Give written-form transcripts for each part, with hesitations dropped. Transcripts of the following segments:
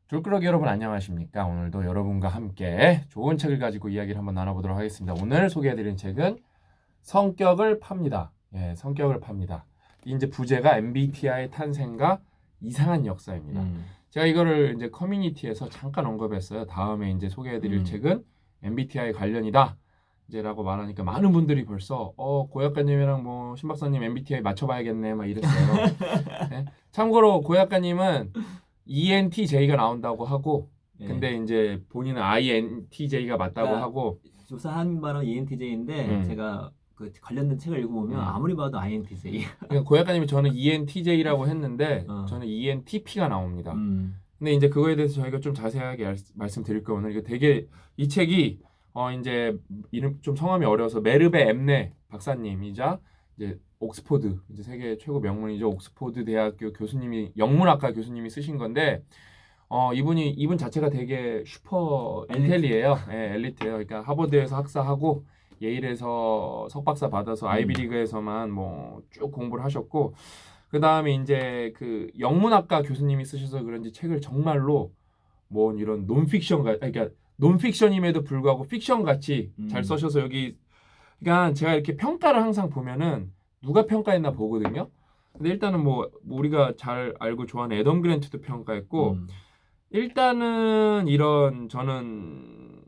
줄꾸러기 여러분 안녕하십니까? 오늘도 여러분과 함께 좋은 책을 가지고 이야기를 한번 나눠보도록 하겠습니다. 오늘 소개해드린 책은 성격을 팝니다. 예, 성격을 팝니다. 이제 부제가 MBTI 탄생과 이상한 역사입니다. 제가 이거를 이제 커뮤니티에서 잠깐 언급했어요. 다음에 이제 소개해드릴 책은 MBTI 관련이다. 이제라고 말하니까 많은 분들이 벌써 고 작가님이랑 뭐 신 박사님 MBTI 맞춰봐야겠네 막 이랬어요. 네? 참고로 고 작가님은 ENTJ가 나온다고 하고 근데 이제 본인은 INTJ가 맞다고 그러니까 하고 조사한 바는 ENTJ인데 제가 그 관련된 책을 읽어보면 아무리 봐도 INTJ. 그러니까 고 작가님이 저는 ENTJ라고 했는데 저는 ENTP가 나옵니다. 근데 이제 그거에 대해서 저희가 좀 자세하게 말씀드릴 거예요. 오늘 이거 되게 이 책이 이제 이름 좀 성함이 어려워서 메르베 엠네 박사님이자 이제 옥스포드 이제 세계 최고 명문이죠. 옥스포드 대학교 교수님이 영문학과 교수님이 쓰신 건데 이분 자체가 되게 슈퍼 인텔리예요. 예, 엘리트예요. 그러니까 하버드에서 학사하고 예일에서 석박사 받아서 아이비리그에서만 뭐 쭉 공부를 하셨고 그 다음에 이제 그 영문학과 교수님이 쓰셔서 그런지 책을 정말로 뭐 이런 논픽션 그러니까 논픽션임에도 불구하고 픽션 같이 잘 써셔서 여기 그러니까 제가 이렇게 평가를 항상 보면은 누가 평가했나 보거든요. 근데 일단은 뭐 우리가 잘 알고 좋아하는 애덤 그랜트도 평가했고 일단은 이런 저는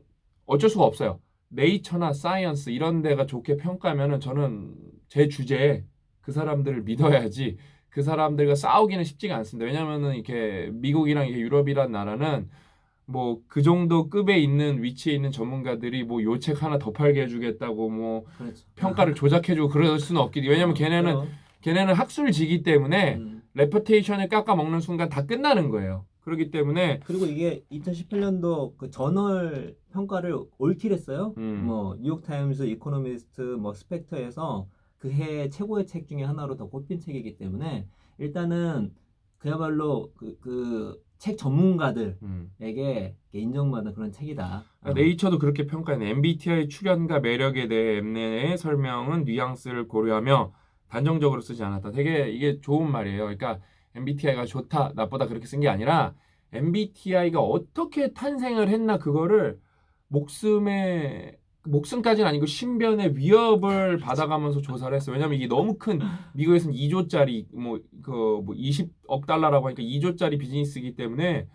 어쩔 수가 없어요. 네이처나 사이언스 이런 데가 좋게 평가하면은 저는 제 주제에 그 사람들을 믿어야지 그 사람들과 싸우기는 쉽지가 않습니다. 왜냐면은 이렇게 미국이랑 이렇게 유럽이란 나라는 뭐 그 정도 급에 있는 위치에 있는 전문가들이 뭐 요 책 하나 더 팔게 해주겠다고 뭐 그렇죠. 평가를 조작해주고 그럴 수는 없기 왜냐면 걔네는 학술지기 때문에 레퍼테이션을 깎아먹는 순간 다 끝나는 거예요. 그렇기 때문에 그리고 이게 2018년도 그 저널 평가를 올킬했어요. 뭐 뉴욕타임스, 이코노미스트, 뭐 스펙터에서 그 해 최고의 책 중에 하나로 더 꼽힌 책이기 때문에 일단은 그야말로 그 책 전문가들에게 인정받는 그런 책이다. 네이처도 그렇게 평가했네. MBTI 출현과 매력에 대해 엠넷의 설명은 뉘앙스를 고려하며 단정적으로 쓰지 않았다. 되게 이게 좋은 말이에요. 그러니까 MBTI가 좋다, 나쁘다 그렇게 쓴 게 아니라 MBTI가 어떻게 탄생을 했나 그거를 목숨까지는 아니고 신변의 위협을 받아가면서 조사를 했어요. 왜냐면 이게 너무 큰 미국에서는 2조짜리 뭐 20억 달러라고 하니까 2조짜리 비즈니스이기 때문에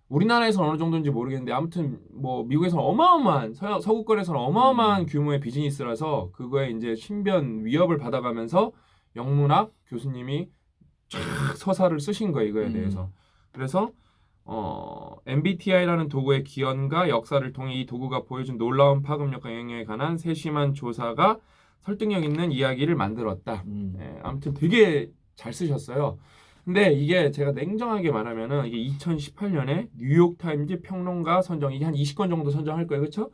우리나라에서는 어느 정도인지 모르겠는데 아무튼 뭐 미국에서는 어마어마한 서구권에서는 어마어마한 규모의 비즈니스라서 그거에 이제 신변 위협을 받아가면서 영문학 교수님이 쫙 서사를 쓰신 거예요 이거에 대해서. 그래서 MBTI라는 도구의 기원과 역사를 통해 이 도구가 보여준 놀라운 파급력과 영향에 관한 세심한 조사가 설득력 있는 이야기를 만들었다. 아무튼 되게 잘 쓰셨어요. 근데 이게 제가 냉정하게 말하면은 이게 2018년에 뉴욕타임즈 평론가 선정 이게 한 20권 정도 선정할 거예요. 그렇죠?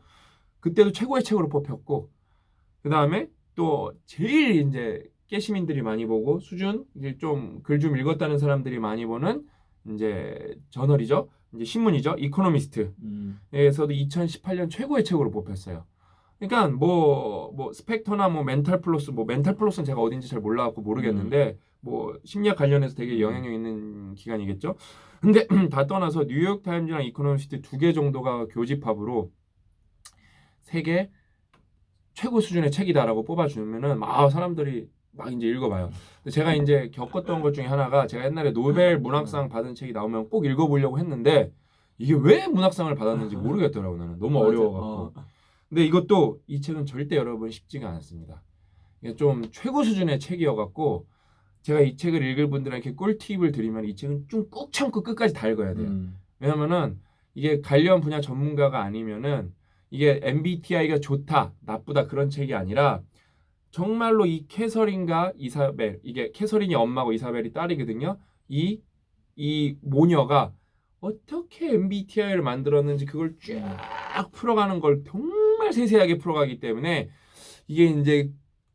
그때도 최고의 책으로 뽑혔고 그다음에 또 제일 이제 깨시민들이 많이 보고 수준 이제 좀 글 좀 읽었다는 사람들이 많이 보는 이제 저널이죠. 이제 신문이죠. 이코노미스트에서도 2018년 최고의 책으로 뽑혔어요. 그러니까 뭐 스펙터나 뭐 멘탈 플러스는 제가 어딘지 잘 몰라갖고 모르겠는데 뭐 심리학 관련해서 되게 영향력 있는 기관이겠죠. 근데 다 떠나서 뉴욕 타임즈랑 이코노미스트 두 개 정도가 교집합으로 세계 최고 수준의 책이다라고 뽑아주면은 막 사람들이 막 이제 읽어봐요. 제가 이제 겪었던 것 중에 하나가 제가 옛날에 노벨 문학상 받은 책이 나오면 꼭 읽어보려고 했는데 이게 왜 문학상을 받았는지 모르겠더라고 나는 너무 어려워갖고. 근데 이것도 이 책은 절대 여러분 쉽지가 않습니다. 이게 좀 최고 수준의 책이어갖고 제가 이 책을 읽을 분들에게 꿀팁을 드리면 이 책은 좀 꾹 참고 끝까지 다 읽어야 돼요. 왜냐면은 이게 관련 분야 전문가가 아니면은 이게 MBTI가 좋다, 나쁘다 그런 책이 아니라 정말로 이 캐서린과 이사벨 이게 캐서린이 엄마고 이사벨이 딸이거든요. 이 모녀가 어떻게 MBTI를 만들었는지 그걸 쫙 풀어가는 걸 정말 세세하게 풀어가기 때문에 이게 이제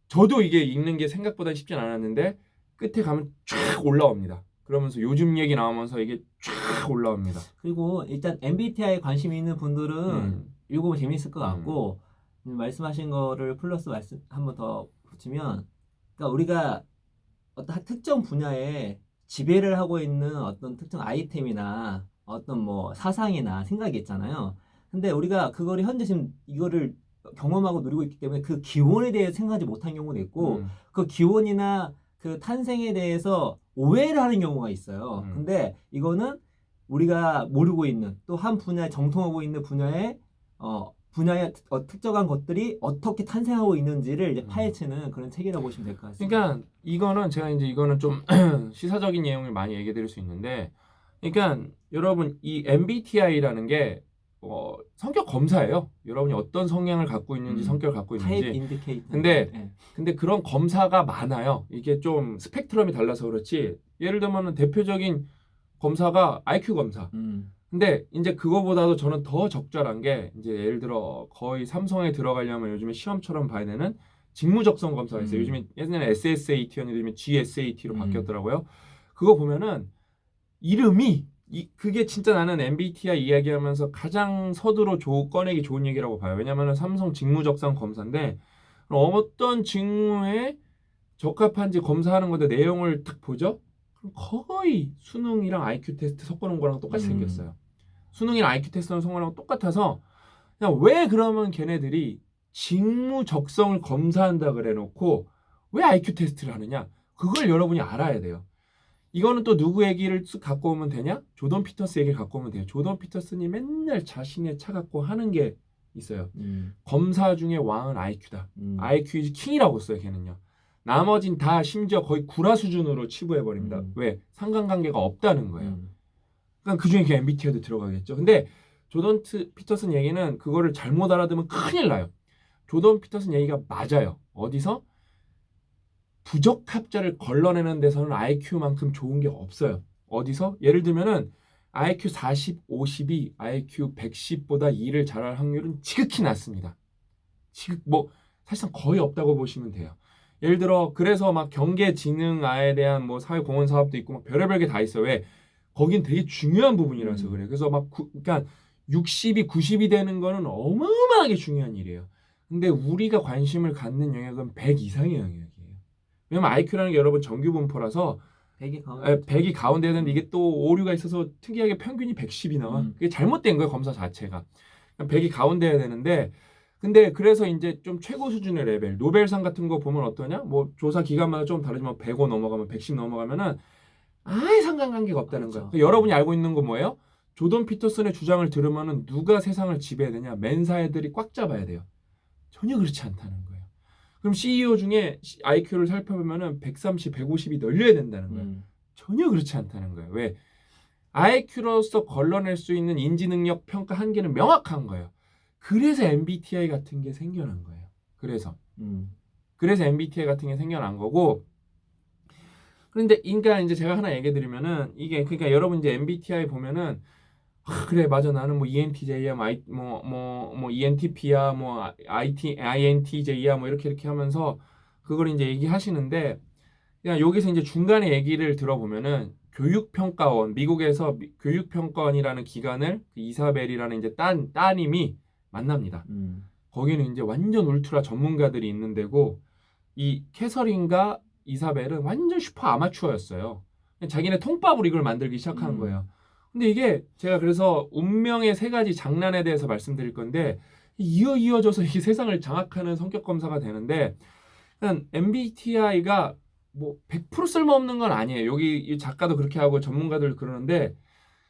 저도 이게 읽는 게 생각보다 쉽진 않았는데 끝에 가면 쫙 올라옵니다. 그러면서 요즘 얘기 나오면서 이게 쫙 올라옵니다. 그리고 일단 MBTI 관심 있는 분들은 읽어보면 재밌을 것 같고 말씀하신 거를 플러스 말씀 한번 더 붙이면 그러니까 우리가 어떤 특정 분야에 지배를 하고 있는 어떤 특정 아이템이나 어떤 뭐 사상이나 생각이 있잖아요. 근데 우리가 그거를 현재 지금 이거를 경험하고 누리고 있기 때문에 그 기원에 대해 생각하지 못한 경우도 있고 그 기원이나 그 탄생에 대해서 오해를 하는 경우가 있어요. 근데 이거는 우리가 모르고 있는 또 한 분야에 정통하고 있는 분야의 특정한 것들이 어떻게 탄생하고 있는지를 이제 파헤치는 그런 책이라고 보시면 될 것 같습니다. 그러니까 이거는 제가 이제 이거는 좀 시사적인 내용을 많이 얘기해 드릴 수 있는데, 그러니까 여러분 이 MBTI라는 게 성격 검사예요. 여러분이 어떤 성향을 갖고 있는지 성격을 갖고 타입 있는지. 인디케이터. 근데 그런 검사가 많아요. 이게 좀 스펙트럼이 달라서 그렇지. 예를 들면 대표적인 검사가 IQ 검사. 근데 이제 그거보다도 저는 더 적절한 게 이제 예를 들어 거의 삼성에 들어가려면 요즘에 시험처럼 봐야 되는 직무적성 검사가 있어요. 요즘에 예전에 SSAT였는데 요즘에 GSAT로 바뀌었더라고요. 그거 보면은 이름이 그게 진짜 나는 MBTI 이야기하면서 가장 서두로 꺼내기 좋은 얘기라고 봐요. 왜냐면은 삼성 직무적성 검사인데 어떤 직무에 적합한지 검사하는 건데 내용을 딱 보죠. 그럼 거의 수능이랑 IQ 테스트 섞어놓은 거랑 똑같이 생겼어요. 수능이랑 IQ 테스트는 성공하고 똑같아서 그냥 왜 그러면 걔네들이 직무 적성을 검사한다 그래 놓고 왜 IQ 테스트를 하느냐? 그걸 여러분이 알아야 돼요. 이거는 또 누구 얘기를 쓱 갖고 오면 되냐? 조던 피터스 얘기를 갖고 오면 돼요. 조던 피터슨이 맨날 자신의 차 갖고 하는 게 있어요. 검사 중에 왕은 IQ다. IQ is 킹이라고 써요, 걔는요. 나머진 다 심지어 거의 구라 수준으로 치부해버립니다. 왜? 상관관계가 없다는 거예요. 그러니까 그중에 그 MBTI도 들어가겠죠. 근데 조던 피터슨 얘기는 그거를 잘못 알아두면 큰일 나요. 조던 피터슨 얘기가 맞아요. 어디서? 부적합자를 걸러내는 데서는 IQ만큼 좋은 게 없어요. 어디서? 예를 들면은 IQ 40, 50이 IQ 110보다 일을 잘할 확률은 지극히 낮습니다. 사실상 거의 없다고 보시면 돼요. 예를 들어 그래서 막 경계지능아에 대한 뭐 사회공헌 사업도 있고 막 별의별 게 다 있어요. 왜? 거긴 되게 중요한 부분이라서 그래요. 그래서 그러니까 60이 90이 되는 거는 어마어마하게 중요한 일이에요. 근데 우리가 관심을 갖는 영역은 100 이상의 영역이에요. 왜냐면 IQ라는 게 여러분 정규 분포라서 100이 가운데야 되는데 이게 또 오류가 있어서 특이하게 평균이 110이 나와. 그게 잘못된 거예요, 검사 자체가. 100이 가운데야 되는데 근데 그래서 이제 좀 최고 수준의 레벨, 노벨상 같은 거 보면 어떠냐? 뭐 조사 기간마다 좀 다르지만 105 넘어가면 110 넘어가면은 아예 상관관계가 없다는 그렇죠. 거예요. 여러분이 알고 있는 건 뭐예요? 조던 피터슨의 주장을 들으면은 누가 세상을 지배해야 되냐? 맨사 애들이 꽉 잡아야 돼요. 전혀 그렇지 않다는 거예요. 그럼 CEO 중에 IQ를 살펴보면은 130, 150이 널려야 된다는 거예요. 전혀 그렇지 않다는 거예요. 왜? IQ로서 걸러낼 수 있는 인지능력 평가 한계는 명확한 거예요. 그래서 MBTI 같은 게 생겨난 거예요. 그래서 MBTI 같은 게 생겨난 거고. 그런데 그러니까 이제 제가 하나 얘기 드리면은 이게 그러니까 여러분 이제 MBTI 보면은 그래 맞아 나는 뭐 ENTJ야 뭐 ENTP야 뭐 INTJ야 뭐 이렇게 하면서 그걸 이제 얘기하시는데 그냥 여기서 이제 중간에 얘기를 들어보면은 교육평가원 미국에서 교육평가원이라는 기관을 이사벨이라는 이제 따님이 만납니다. 거기는 이제 완전 울트라 전문가들이 있는 데고 이 캐서린과 이사벨은 완전 슈퍼 아마추어였어요. 자기네 통밥으로 이걸 만들기 시작한 거예요. 근데 이게 제가 그래서 운명의 세 가지 장난에 대해서 말씀드릴 건데 이어져서 이 세상을 장악하는 성격 검사가 되는데 MBTI가 뭐 100% 쓸모없는 건 아니에요. 여기 이 작가도 그렇게 하고 전문가들 그러는데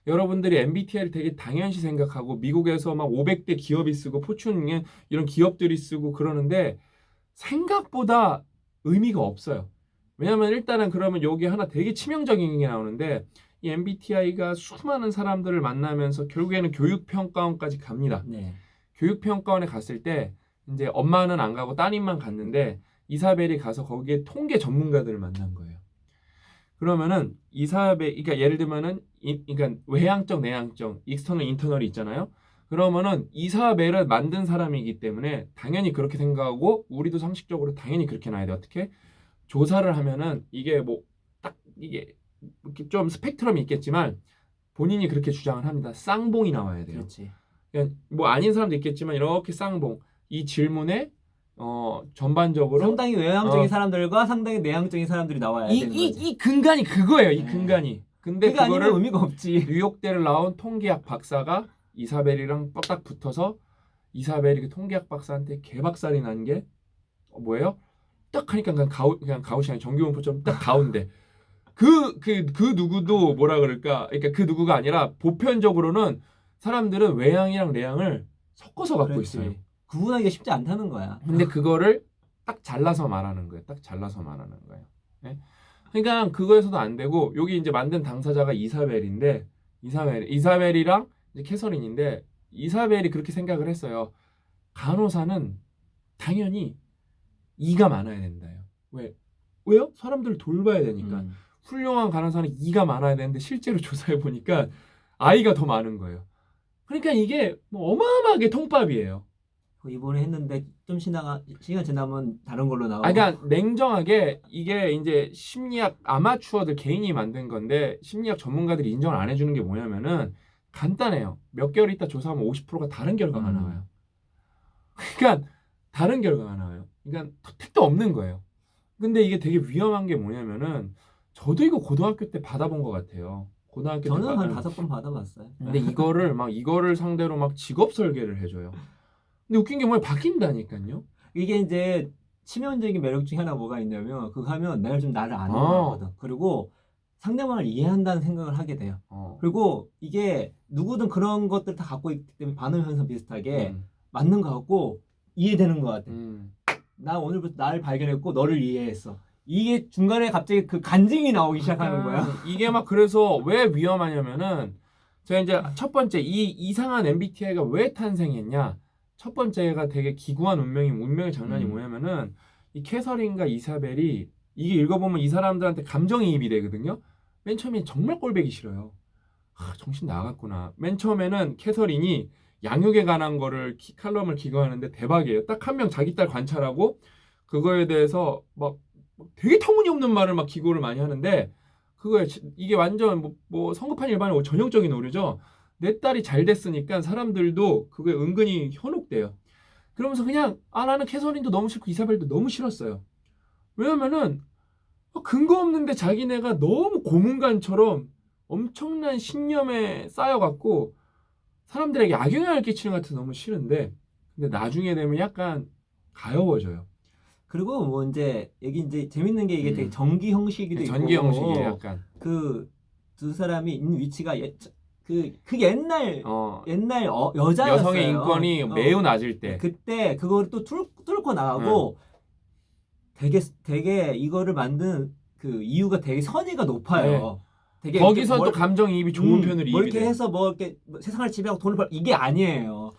여러분들이 MBTI를 되게 당연시 생각하고 미국에서 막 500대 기업이 쓰고 포춘 이런 기업들이 쓰고 그러는데 생각보다 의미가 없어요. 왜냐면 일단은 그러면 여기 하나 되게 치명적인 게 나오는데 이 MBTI가 수많은 사람들을 만나면서 결국에는 교육평가원까지 갑니다. 네. 교육평가원에 갔을 때 이제 엄마는 안 가고 따님만 갔는데 이사벨이 가서 거기에 통계 전문가들을 만난 거예요. 그러면은 그러니까 예를 들면은 그러니까 외향적, 내향적, 익스터널, 인터널이 있잖아요. 그러면은 이사벨을 만든 사람이기 때문에 당연히 그렇게 생각하고 우리도 상식적으로 당연히 그렇게 나야 돼. 어떻게? 조사를 하면은 이게 이게 좀 스펙트럼이 있겠지만 본인이 그렇게 주장을 합니다. 쌍봉이 나와야 돼요. 그렇지. 그러니까 뭐 아닌 사람도 있겠지만 이렇게 쌍봉. 이 질문에 전반적으로 상당히 외향적인 사람들과 상당히 내향적인 사람들이 나와야 되는 거지. 이 근간이 그거예요. 이 근간이. 근데 그게 아니면 그거를 의미가 없지. 뉴욕대를 나온 통계학 박사가 이사벨이랑 딱 붙어서 이사벨이 그 통계학 박사한테 개박살이 난 게 뭐예요? 딱 하니까 그냥 가우시안 정규분포점 딱 가운데 그 누구도 뭐라 그럴까? 그러니까 그 누구가 아니라 보편적으로는 사람들은 외향이랑 내향을 섞어서 갖고 그렇지. 있어요. 구분하기가 쉽지 않다는 거야. 근데 그거를 딱 잘라서 말하는 거예요. 딱 잘라서 말하는 거예요. 네? 그러니까 그거에서도 안 되고 여기 이제 만든 당사자가 이사벨인데 이사벨이랑 이제 캐서린인데 이사벨이 그렇게 생각을 했어요. 간호사는 당연히 이가 많아야 된다요. 왜요? 사람들을 돌봐야 되니까. 훌륭한 간호사는 이가 많아야 되는데 실제로 조사해 보니까 아이가 더 많은 거예요. 그러니까 이게 뭐 어마어마하게 통밥이에요. 이번에 했는데 좀 시간 지나면 다른 걸로 나오고. 그러니까 냉정하게 이게 이제 심리학 아마추어들 개인이 만든 건데 심리학 전문가들이 인정을 안 해주는 게 뭐냐면은 간단해요. 몇 개월 있다 조사하면 50%가 다른 결과가 나와요. 그러니까 다른 결과가 나와요. 그러니까 택도 없는 거예요. 근데 이게 되게 위험한 게 뭐냐면은 저도 이거 고등학교 때 받아본 것 같아요. 고등학교 저는 때 한 5번 받아봤어요. 근데 이거를 상대로 막 직업 설계를 해줘요. 근데 웃긴 게 뭐야 바뀐다니까요. 이게 이제 치명적인 매력 중에 하나 뭐가 있냐면 그거 하면 내가 좀 나를 아는 거거든. 그리고 상대방을 이해한다는 생각을 하게 돼요. 그리고 이게 누구든 그런 것들 다 갖고 있기 때문에 반응 현상 비슷하게 맞는 것 같고 이해되는 것 같아. 나 오늘부터 나를 발견했고 너를 이해했어. 이게 중간에 갑자기 그 간증이 나오기 시작하는 거야. 이게 막 그래서 왜 위험하냐면은 제가 이제 첫 번째 이 이상한 MBTI가 왜 탄생했냐. 첫 번째가 되게 기구한 운명의 장난이 뭐냐면은 이 캐서린과 이사벨이 이게 읽어보면 이 사람들한테 감정이입이 되거든요. 맨 처음에 정말 꼴보기 싫어요. 정신 나갔구나. 맨 처음에는 캐서린이 양육에 관한 거를 칼럼을 기고하는데 대박이에요. 딱 한 명 자기 딸 관찰하고 그거에 대해서 막 되게 터무니없는 말을 막 기고를 많이 하는데 그거에 이게 완전 뭐 성급한 일반의 전형적인 오류죠. 내 딸이 잘 됐으니까 사람들도 그거에 은근히 현혹돼요. 그러면서 그냥 나는 캐서린도 너무 싫고 이사벨도 너무 싫었어요. 왜냐면은 근거 없는데 자기네가 너무 고문관처럼 엄청난 신념에 쌓여갖고 사람들에게 악영향을 끼치는 것 같아서 너무 싫은데 근데 나중에 되면 약간 가여워져요. 그리고 뭐 이제 여기 이제 재밌는 게 이게 되게 전기 형식이도 있고 전기 형식이에요, 약간. 그 두 사람이 있는 위치가 그 옛날 여자였어요. 여성의 인권이 매우 낮을 때 그때 그거를 또 뚫고 나가고 되게 이거를 만든 그 이유가 되게 선의가 높아요. 되게 거기서 또 감정이입이 좋은 편으로 뭐 이입이 이렇게 돼. 해서 뭐 이렇게 세상을 지배하고 돈을 벌 이게 아니에요.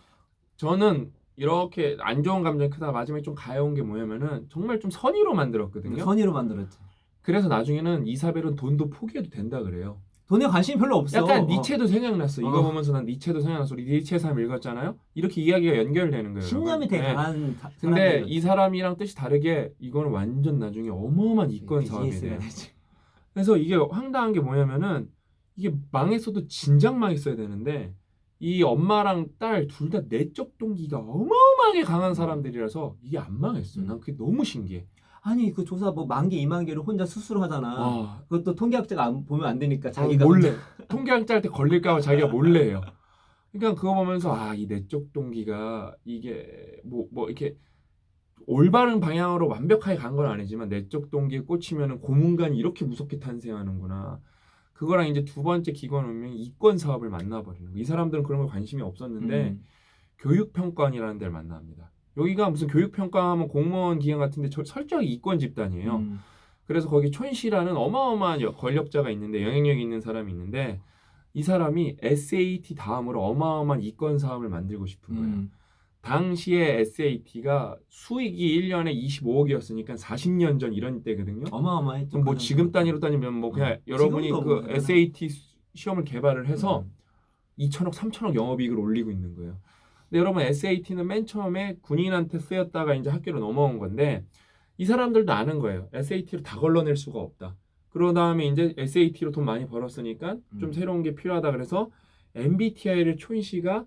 저는 이렇게 안 좋은 감정이 크다 마지막에 좀 가여운 게 뭐냐면은 정말 좀 선의로 만들었거든요. 선의로 만들었지. 그래서 나중에는 이사벨은 돈도 포기해도 된다 그래요. 돈에 관심이 별로 없어. 약간 니체도 생각났어. 이거 보면서 난 니체도 생각났어. 우리 니체 삶 읽었잖아요. 이렇게 이야기가 연결되는 거예요. 신념이 되게 강한 근데 이 사람이랑 뜻이 다르게 이거는 완전 나중에 어마어마한 이권 사업이 돼요. 그래서 이게 황당한 게 뭐냐면은 이게 망했어도 진작 망했어야 되는데 이 엄마랑 딸 둘 다 내적 동기가 어마어마하게 강한 사람들이라서 이게 안 망했어요. 난 그게 너무 신기해. 아니 그 조사 뭐 10,000개, 20,000개를 혼자 스스로 하잖아. 그것도 통계학자가 보면 안 되니까 자기가 몰래 통계학자 할 때 걸릴까 봐 자기가 몰래 해요. 그러니까 그거 보면서 이 내적 동기가 이게 뭐 이렇게 올바른 방향으로 완벽하게 간 건 아니지만 내적 동기에 꽂히면은 고문관이 이렇게 무섭게 탄생하는구나. 그거랑 이제 두 번째 기관 운명이 이권 사업을 만나버리는 거. 이 사람들은 그런 거 관심이 없었는데 교육평가원이라는 데를 만납니다. 여기가 무슨 교육평가하면 공무원 기관 같은데 설정이 이권 집단이에요. 그래서 거기 촌씨라는 어마어마한 권력자가 있는데 영향력이 있는 사람이 있는데 이 사람이 SAT 다음으로 어마어마한 이권 사업을 만들고 싶은 거예요. 당시에 SAT가 수익이 1년에 25억이었으니까 40년 전 이런 때거든요. 어마어마했죠. 뭐 지금 단위로 따지면 뭐 그냥 여러분이 그 SAT 시험을 개발을 해서 2천억, 3천억 영업이익을 올리고 있는 거예요. 근데 여러분 SAT는 맨 처음에 군인한테 쓰였다가 이제 학교로 넘어온 건데 이 사람들도 아는 거예요. SAT로 다 걸러낼 수가 없다. 그러고 다음에 이제 SAT로 돈 많이 벌었으니까 좀 새로운 게 필요하다 그래서 MBTI를 촌씨가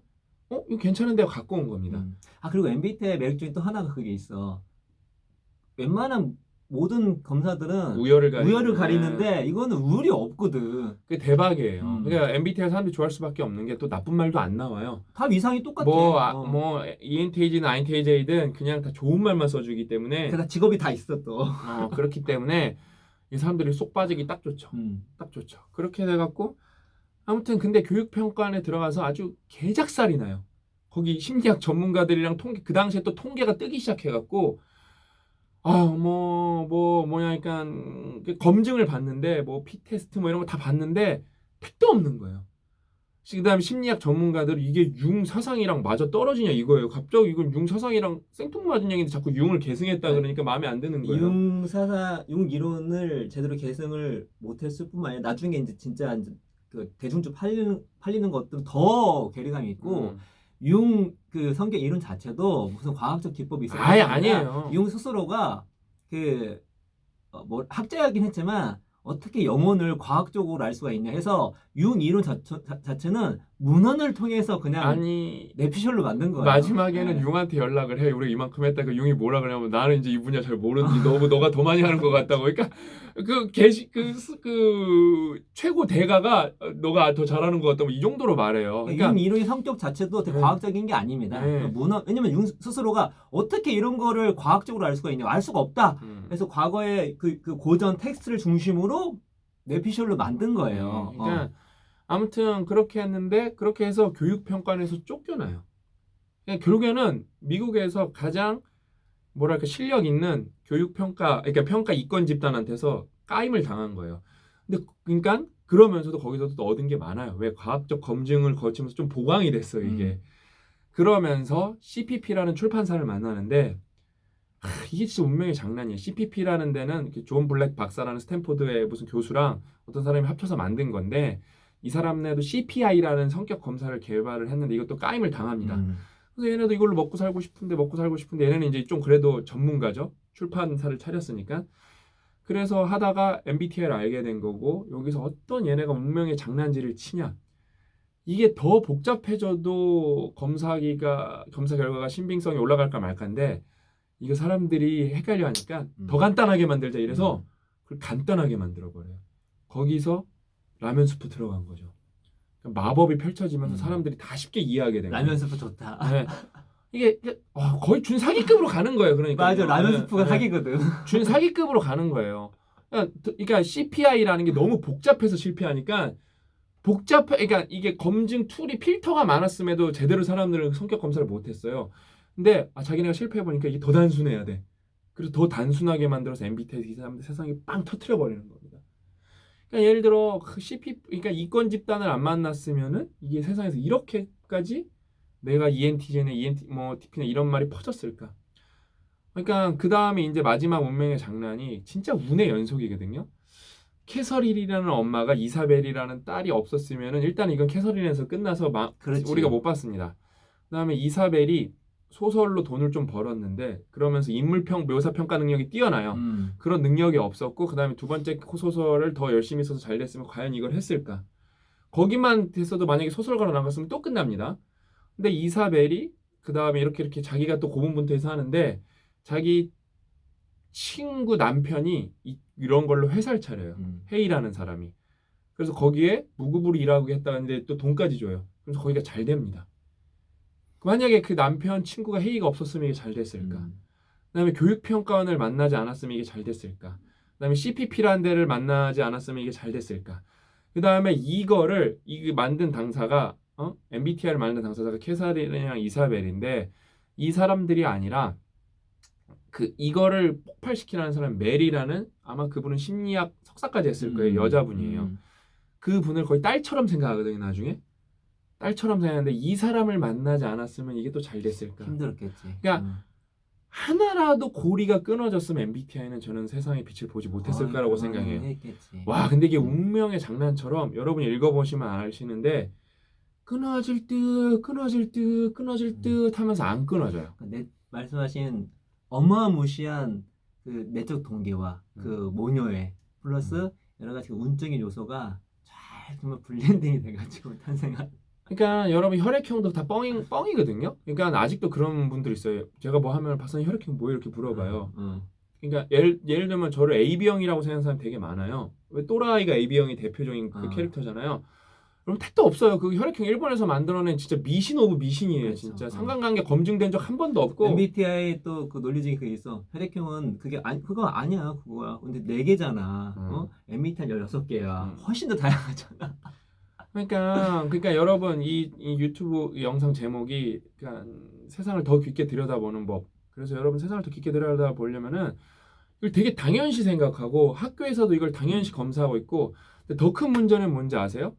이거 괜찮은데 갖고 온 겁니다. 그리고 MBTI 매력 중에 또 하나가 그게 있어. 웬만한 모든 검사들은 우열을 가리는데 이거는 우열이 없거든. 그게 대박이에요. 그러니까 MBTI 사람들이 좋아할 수밖에 없는 게 또 나쁜 말도 안 나와요. 다 위상이 똑같아. 뭐 ENTJ든 INTJ든 그냥 다 좋은 말만 써주기 때문에 그다 직업이 다 있어 또. 그렇기 때문에 이 사람들이 쏙 빠지기 딱 좋죠. 딱 좋죠. 그렇게 돼갖고 아무튼 근데 교육평가원에 들어가서 아주 개작살이 나요. 거기 심리학 전문가들이랑 그 당시에 또 통계가 뜨기 시작해갖고 뭐냐, 그러니까 검증을 봤는데 뭐 피테스트 뭐 이런 거 다 봤는데 택도 없는 거예요. 그다음에 심리학 전문가들은 이게 융 사상이랑 맞아 떨어지냐 이거예요. 갑자기 이건 융 사상이랑 생뚱맞은 얘기인데 자꾸 융을 계승했다 그러니까 마음에 안 드는 거예요. 융 이론을 제대로 계승을 못했을 뿐만 아니라 나중에 이제 진짜 그 대중적 팔리는 것들은 더 괴리감이 있고 융 그 성격 이론 자체도 무슨 과학적 기법이 있어요. 아예 아니에요. 융 스스로가 뭐 학자이긴 했지만 어떻게 영혼을 과학적으로 알 수가 있냐 해서 융 이론 자체는 문헌을 통해서 그냥 뇌피셜로 만든 거예요. 마지막에는 융한테 연락을 해. 우리 이만큼 했다. 그 융이 뭐라 그러냐면 나는 이제 이 분야 잘 모르는데 너가 더 많이 하는 것 같다고. 그러니까 그 최고 대가가 너가 더 잘하는 것 같다고 이 정도로 말해요. 그러니까 융 이론의 성격 자체도 되게 과학적인 게 아닙니다. 문헌 왜냐면 융 스스로가 어떻게 이런 거를 과학적으로 알 수가 있냐? 알 수가 없다. 그래서 과거에 그 고전 텍스트를 중심으로 뇌피셜로 만든 거예요. 그러니까 아무튼 그렇게 했는데 그렇게 해서 교육평가원에서 쫓겨나요. 그러니까 결국에는 미국에서 가장 뭐랄까 실력 있는 그러니까 평가 이권 집단한테서 까임을 당한 거예요. 근데 그러니까 그러면서도 거기서도 또 얻은 게 많아요. 왜 과학적 검증을 거치면서 좀 보강이 됐어요 이게. 그러면서 CPP라는 출판사를 만나는데 이게 진짜 운명의 장난이에요. CPP라는 데는 존 블랙 박사라는 스탠포드의 무슨 교수랑 어떤 사람이 합쳐서 만든 건데 이 사람네도 CPI라는 성격 검사를 개발을 했는데 이것도 까임을 당합니다. 그래서 얘네도 이걸로 먹고 살고 싶은데 얘네는 이제 좀 그래도 전문가죠. 출판사를 차렸으니까. 그래서 하다가 MBTI를 알게 된 거고 여기서 어떤 얘네가 운명의 장난질을 치냐. 이게 더 복잡해져도 검사 결과가 신빙성이 올라갈까 말까인데 이거 사람들이 헷갈려 하니까 더 간단하게 만들자 이래서 그걸 간단하게 만들어버려요. 거기서 라면 스프 들어간 거죠. 마법이 펼쳐지면서 사람들이 다 쉽게 이해하게 된 거예요. 라면 스프 좋다. 네. 이게 거의 준 사기급으로 가는 거예요. 그러니까 맞아, 라면 스프가 사기거든. 준 사기급으로 가는 거예요. 그러니까 CPI라는 게 너무 복잡해서 실패하니까 그러니까 이게 검증 툴이 필터가 많았음에도 제대로 사람들은 성격 검사를 못했어요. 근데 자기네가 실패해보니까 이게 더 단순해야 돼. 그래서 더 단순하게 만들어서 MBTI 사람들 세상에 빵 터트려 버리는 겁니다. 그러니까 예를 들어 그러니까 이권 집단을 안 만났으면은 이게 세상에서 이렇게까지 내가 ENTJ나 TP나 이런 말이 퍼졌을까? 그러니까 그 다음에 이제 마지막 운명의 장난이 진짜 운의 연속이거든요. 캐서린이라는 엄마가 이사벨이라는 딸이 없었으면은 일단 이건 캐서린에서 끝나서 우리가 못 봤습니다. 그다음에 이사벨이 소설로 돈을 좀 벌었는데 그러면서 묘사 평가 능력이 뛰어나요. 그런 능력이 없었고 그다음에 두 번째 소설을 더 열심히 써서 잘 됐으면 과연 이걸 했을까? 거기만 됐어도 만약에 소설가로 나갔으면 또 끝납니다. 근데 이사벨이 그다음에 이렇게 자기가 또 고분분투해서 하는데 자기 친구 남편이 이런 걸로 회사를 차려요. 헤이라는 사람이. 그래서 거기에 무급으로 일하고 했다는데 또 돈까지 줘요. 그래서 거기가 잘 됩니다. 만약에 그 남편 친구가 헤이가 없었으면 이게 잘 됐을까? 그다음에 교육평가원을 만나지 않았으면 이게 잘 됐을까? 그다음에 CPP라는 데를 만나지 않았으면 이게 잘 됐을까? 그다음에 이거를 만든 당사가 MBTI를 만든 당사자가 캐서린이랑 이사벨인데 이 사람들이 아니라 이거를 폭발시키라는 사람 메리라는 아마 그분은 심리학 석사까지 했을 거예요. 여자분이에요. 그분을 거의 딸처럼 생각하거든요. 나중에 딸처럼 생각하는데 이 사람을 만나지 않았으면 이게 또 잘 됐을까? 힘들었겠지. 그러니까 하나라도 고리가 끊어졌으면 MBTI는 저는 세상의 빛을 보지 못했을 거라고 생각해요. 했겠지. 와, 근데 이게 운명의 장난처럼 여러분이 읽어보시면 아시는데 끊어질 듯 하면서 안 끊어져요. 말씀하신 어마무시한 그 내적 동기와 그 모녀애 플러스 여러 가지 운적인 요소가 잘 정말 블렌딩이 돼가지고 탄생한. 그러니까 여러분 혈액형도 다 뻥이거든요. 그러니까 아직도 그런 분들 있어요. 제가 뭐 하면 박사님 혈액형 뭐예요 이렇게 물어봐요. 그러니까 예를 들면 저를 AB형이라고 생각하는 사람 되게 많아요. 왜 또라이가 AB형이 대표적인 그 캐릭터잖아요. 그럼 택도 없어요. 그 혈액형 일본에서 만들어낸 진짜 미신 오브 미신이에요. 그렇죠. 진짜 상관관계 검증된 적 한 번도 없고. MBTI 또 그 논리 중에 그게 있어. 혈액형은 그거 아니야 그거야. 근데 4개잖아. MBTI 16개야. 훨씬 더 다양하잖아. 그러니까 여러분 이 유튜브 영상 제목이 그러니까 세상을 더 깊게 들여다보는 법. 그래서 여러분 세상을 더 깊게 들여다보려면은 이걸 되게 당연시 생각하고 학교에서도 이걸 당연시 검사하고 있고 더 큰 문제는 뭔지 아세요?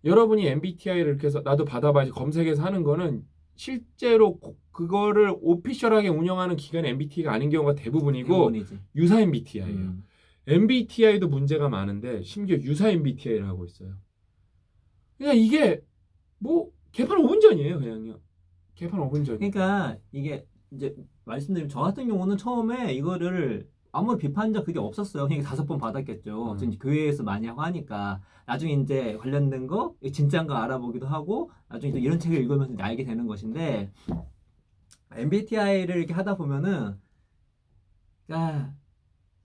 여러분이 MBTI를 이렇게 해서 나도 받아봐야지 검색해서 하는 거는 실제로 그거를 오피셜하게 운영하는 기관이 MBTI가 아닌 경우가 대부분이고 대부분이지. 유사 MBTI예요. MBTI도 문제가 많은데 심지어 유사 MBTI를 하고 있어요. 그냥 이게 뭐 개판 5분 전이에요, 그냥요. 개판 5분 전. 그러니까 이게 이제 말씀드리면 저 같은 경우는 처음에 이거를 아무리 비판적 그게 없었어요. 그냥 5번 받았겠죠. 지금 교회에서 많이 하고 하니까 나중에 이제 관련된 거 진짜인가 알아보기도 하고 나중에 또 이런 책을 읽으면서 이제 알게 되는 것인데 MBTI를 이렇게 하다 보면은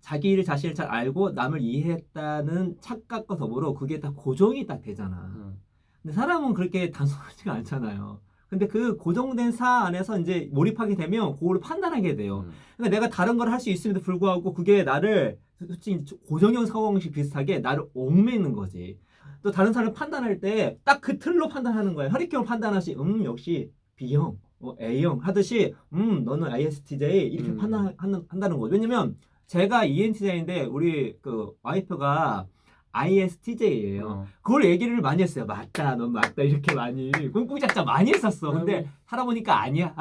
자기 일 자신을 잘 알고 남을 이해했다는 착각과 더불어 그게 다 고정이 딱 되잖아. 근데 사람은 그렇게 단순하지가 않잖아요. 근데 그 고정된 사 안에서 이제 몰입하게 되면 그거를 판단하게 돼요. 그러니까 내가 다른 걸 할 수 있음에도 불구하고 그게 나를 솔직히 고정형 사고방식 비슷하게 나를 얽매는 거지. 또 다른 사람을 판단할 때 딱 그 틀로 판단하는 거야. 혈액형을 판단하시 역시 B형, A형 하듯이 너는 ISTJ 이렇게 판단한다는 거죠. 왜냐면 제가 ENTJ인데 우리 그 와이프가 ISTJ예요. 그걸 얘기를 많이 했어요. 맞다, 넌 맞다 이렇게 많이 꿍꿍짝짝 많이 했었어. 근데 살아보니까 아니야.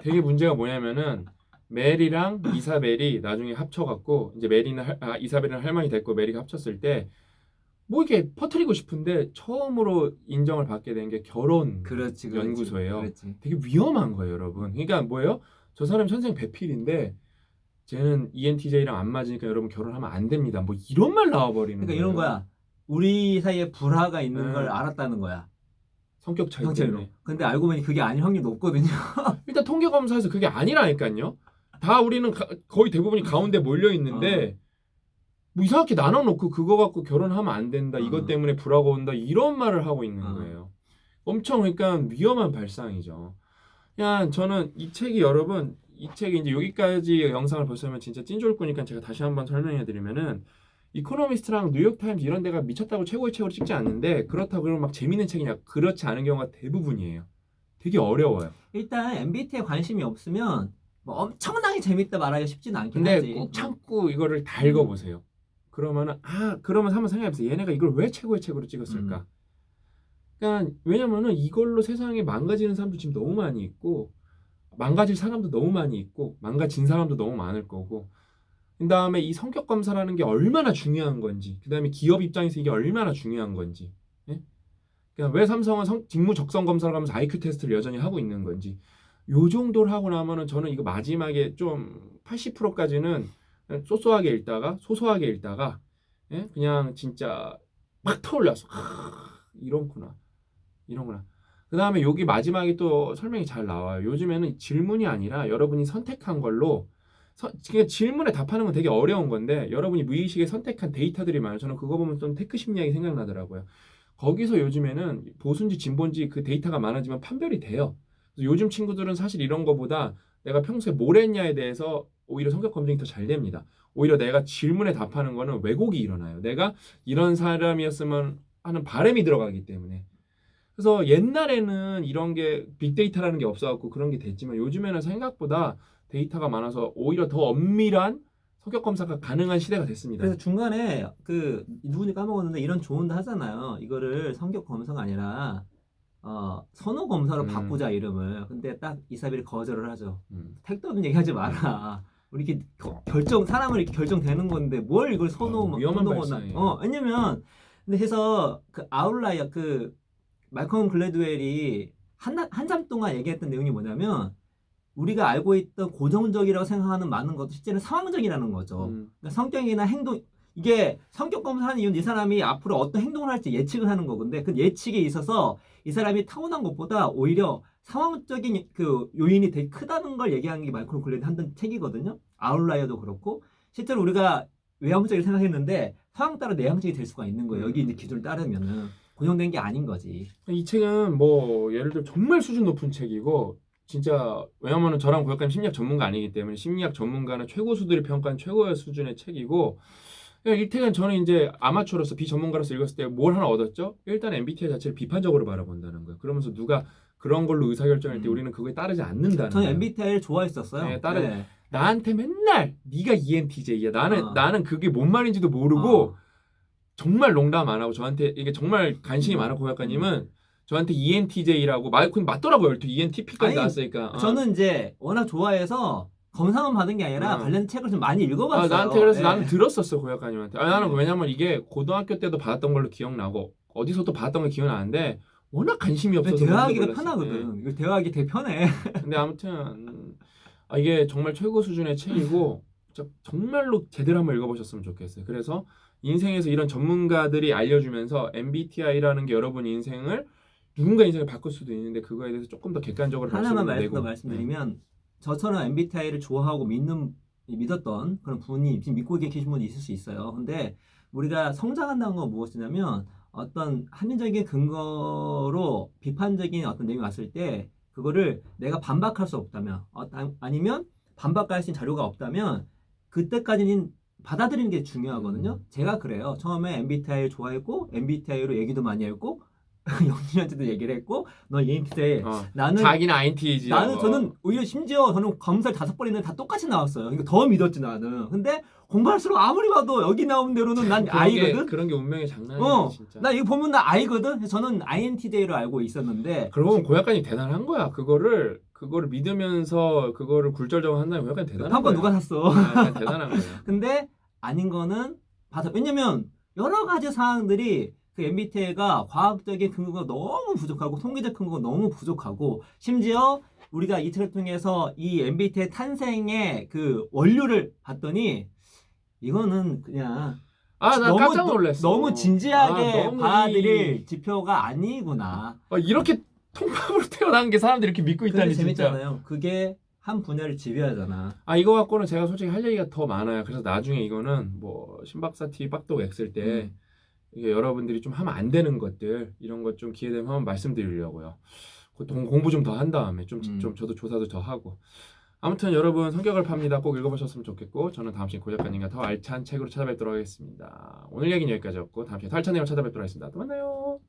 되게 문제가 뭐냐면은 멜이랑 이사벨이 나중에 합쳐갖고 이제 이사벨이랑 할머니 됐고 멜이가 합쳤을 때 뭐 이렇게 퍼뜨리고 싶은데 처음으로 인정을 받게 된 게 결혼 연구소예요. 그렇지. 되게 위험한 거예요, 여러분. 그러니까 뭐예요? 저 사람 천생 배필인데 쟤는 ENTJ랑 안 맞으니까 여러분 결혼하면 안 됩니다. 뭐 이런 말 나와버리는 그러니까 거예요. 이런 거야. 우리 사이에 불화가 있는 걸 알았다는 거야. 성격 차이 때문에. 근데 알고 보니 그게 아닐 확률이 높거든요. 일단 통계 검사에서 그게 아니라니까요. 다 우리는 거의 대부분이 가운데 몰려 있는데 뭐 이상하게 나눠놓고 그거 갖고 결혼하면 안 된다. 이것 때문에 불화가 온다. 이런 말을 하고 있는 거예요. 엄청 그러니까 위험한 발상이죠. 그냥 저는 이 책이 여러분 이 책이 이제 여기까지 영상을 보시면 진짜 찐좋을 거니까 제가 다시 한번 설명해 드리면은 이코노미스트랑 뉴욕타임즈 이런 데가 미쳤다고 최고의 책으로 찍지 않는데 그렇다고 그러면 막 재밌는 책이냐 그렇지 않은 경우가 대부분이에요. 되게 어려워요. 일단 MBTI에 관심이 없으면 뭐 엄청나게 재밌다 말하기가 쉽지는 않긴 근데 하지. 꼭 참고 이거를 다 읽어보세요. 그러면은 그러면 한번 생각해보세요. 얘네가 이걸 왜 최고의 책으로 찍었을까? 그러니까 왜냐면은 이걸로 세상에 망가지는 사람도 지금 너무 많이 있고 망가질 사람도 너무 많이 있고 망가진 사람도 너무 많을 거고 그 다음에 이 성격 검사라는 게 얼마나 중요한 건지 그 다음에 기업 입장에서 이게 얼마나 중요한 건지 예? 그러니까 왜 삼성은 직무 적성 검사를 하면서 IQ 테스트를 여전히 하고 있는 건지 요 정도를 하고 나면은 저는 이거 마지막에 좀 80%까지는 소소하게 읽다가 예? 그냥 진짜 막 터올려서 이런구나 그 다음에 여기 마지막에 또 설명이 잘 나와요. 요즘에는 질문이 아니라 여러분이 선택한 걸로 그러니까 질문에 답하는 건 되게 어려운 건데 여러분이 무의식에 선택한 데이터들이 많아요. 저는 그거 보면 좀 테크 심리학이 생각나더라고요. 거기서 요즘에는 보수인지 진보인지 그 데이터가 많아지면 판별이 돼요. 그래서 요즘 친구들은 사실 이런 거보다 내가 평소에 뭘 했냐에 대해서 오히려 성격 검증이 더 잘 됩니다. 오히려 내가 질문에 답하는 거는 왜곡이 일어나요. 내가 이런 사람이었으면 하는 바람이 들어가기 때문에. 그래서 옛날에는 이런 게 빅데이터라는 게 없어갖고 그런 게 됐지만 요즘에는 생각보다 데이터가 많아서 오히려 더 엄밀한 성격 검사가 가능한 시대가 됐습니다. 그래서 중간에 그 누군지 까먹었는데 이런 조언도 하잖아요. 이거를 성격 검사가 아니라 선호 검사로 바꾸자 이름을. 근데 딱 이사벨이 거절을 하죠. 택도 없는 얘기하지 마라. 우리 이렇게 사람을 이렇게 결정되는 건데 뭘 이걸 위험한 발상이에요. 왜냐면 근데 해서 그 아웃라이어 그 말콤 글래드웰이 한참 동안 얘기했던 내용이 뭐냐면 우리가 알고 있던 고정적이라고 생각하는 많은 것도 실제는 상황적이라는 거죠. 그러니까 성격이나 행동 이게 성격 검사하는 이유는 이 사람이 앞으로 어떤 행동을 할지 예측을 하는 거건데 그 예측에 있어서 이 사람이 타고난 것보다 오히려 상황적인 그 요인이 되게 크다는 걸 얘기하는 게 마이클 굴렌이 한 책이거든요. 아웃라이어도 그렇고 실제로 우리가 외향적으로 생각했는데 상황 따라 내향적이 될 수가 있는 거예요. 여기 이제 기준을 따르면은 고정된 게 아닌 거지. 이 책은 뭐 예를 들어 정말 수준 높은 책이고 진짜 왜냐면은 저랑 고약가님 심리학 전문가 아니기 때문에 심리학 전문가는 최고수들이 평가한 최고의 수준의 책이고 이 책은 저는 이제 아마추어로서 비전문가로서 읽었을 때 뭘 하나 얻었죠? 일단 MBTI 자체를 비판적으로 바라본다는 거예요. 그러면서 누가 그런 걸로 의사결정할 때 우리는 그거에 따르지 않는다는 저는 거예요. MBTI를 좋아했었어요. 네, 나한테 맨날 네가 ENTJ야. 나는 그게 뭔 말인지도 모르고 정말 농담 안 하고 저한테 이게 정말 관심이 많았고 작가님은 저한테 ENTJ라고 맞더라고요. ENTP까지 나왔으니까. 저는 이제 워낙 좋아해서 검사만 받은 게 아니라 관련 책을 좀 많이 읽어봤어요. 나한테 그래서 나는 들었었어 고 작가님한테. 나는 왜냐면 이게 고등학교 때도 받았던 걸로 기억나고 어디서 또 받았던 걸 기억나는데 워낙 관심이 없어서 대화하기가 편하거든. 이거 대화하기 되게 편해. 근데 아무튼 이게 정말 최고 수준의 책이고 정말로 제대로 한번 읽어보셨으면 좋겠어요. 그래서 인생에서 이런 전문가들이 알려주면서 MBTI라는 게 여러분 인생을 누군가 인생을 바꿀 수도 있는데 그거에 대해서 조금 더 객관적으로 하나만 말씀드리면 저처럼 MBTI를 좋아하고 믿었던 그런 분이 지금 믿고 계신 분이 있을 수 있어요. 근데 우리가 성장한다는 건 무엇이냐면 어떤 합리적인 근거로 비판적인 어떤 내용이 왔을 때 그거를 내가 반박할 수 없다면 아니면 반박할 수 있는 자료가 없다면 그때까지는 받아들이는 게 중요하거든요. 제가 그래요. 처음에 MBTI를 좋아했고 MBTI로 얘기도 많이 했고 영진이한테도 얘기를 했고 너 ENTJ 나는 자기는 INTJ 저는 오히려 심지어 저는 검사를 5번 했는데 다 똑같이 나왔어요. 그러니까 더 믿었지 나는. 근데 공부할수록 아무리 봐도 여기 나온 대로는 난 I거든. 그런 게 운명의 장난이야 진짜. 나 이거 보면 나 I거든. 저는 INTJ로 알고 있었는데. 그러면 고약관이 대단한 거야. 그거를 믿으면서 그거를 굴절적으로 한다면 고약관이 대단한 거야. 한번 누가 샀어. 대단한 거야. 근데 아닌 거는 봐서 왜냐면 여러 가지 사항들이 그 MBTI가 과학적인 근거가 너무 부족하고 통계적 근거가 너무 부족하고 심지어 우리가 이 책을 통해서 이 MBTI 탄생의 그 원료를 봤더니 이거는 그냥 나 깜짝 놀랐어. 너무 진지하게 봐드릴 지표가 아니구나. 이렇게 통합으로 태어난 게 사람들이 이렇게 믿고 있다니 진짜. 재밌잖아요. 그게 한 분야를 지배하잖아. 이거 갖고는 제가 솔직히 할 얘기가 더 많아요. 그래서 나중에 이거는 뭐 신박사 TV 빡독 엑셀 때 이게 여러분들이 좀 하면 안 되는 것들 이런 것 좀 기회 되면 한번 말씀드리려고요. 공부 좀 더 한 다음에 좀 저도 조사도 더 하고. 아무튼 여러분 성격을 팝니다. 꼭 읽어보셨으면 좋겠고 저는 다음 시간에 고 작가님과 더 알찬 책으로 찾아뵙도록 하겠습니다. 오늘 얘기는 여기까지였고 다음 시간에 더 알찬 내용으로 찾아뵙도록 하겠습니다. 또 만나요.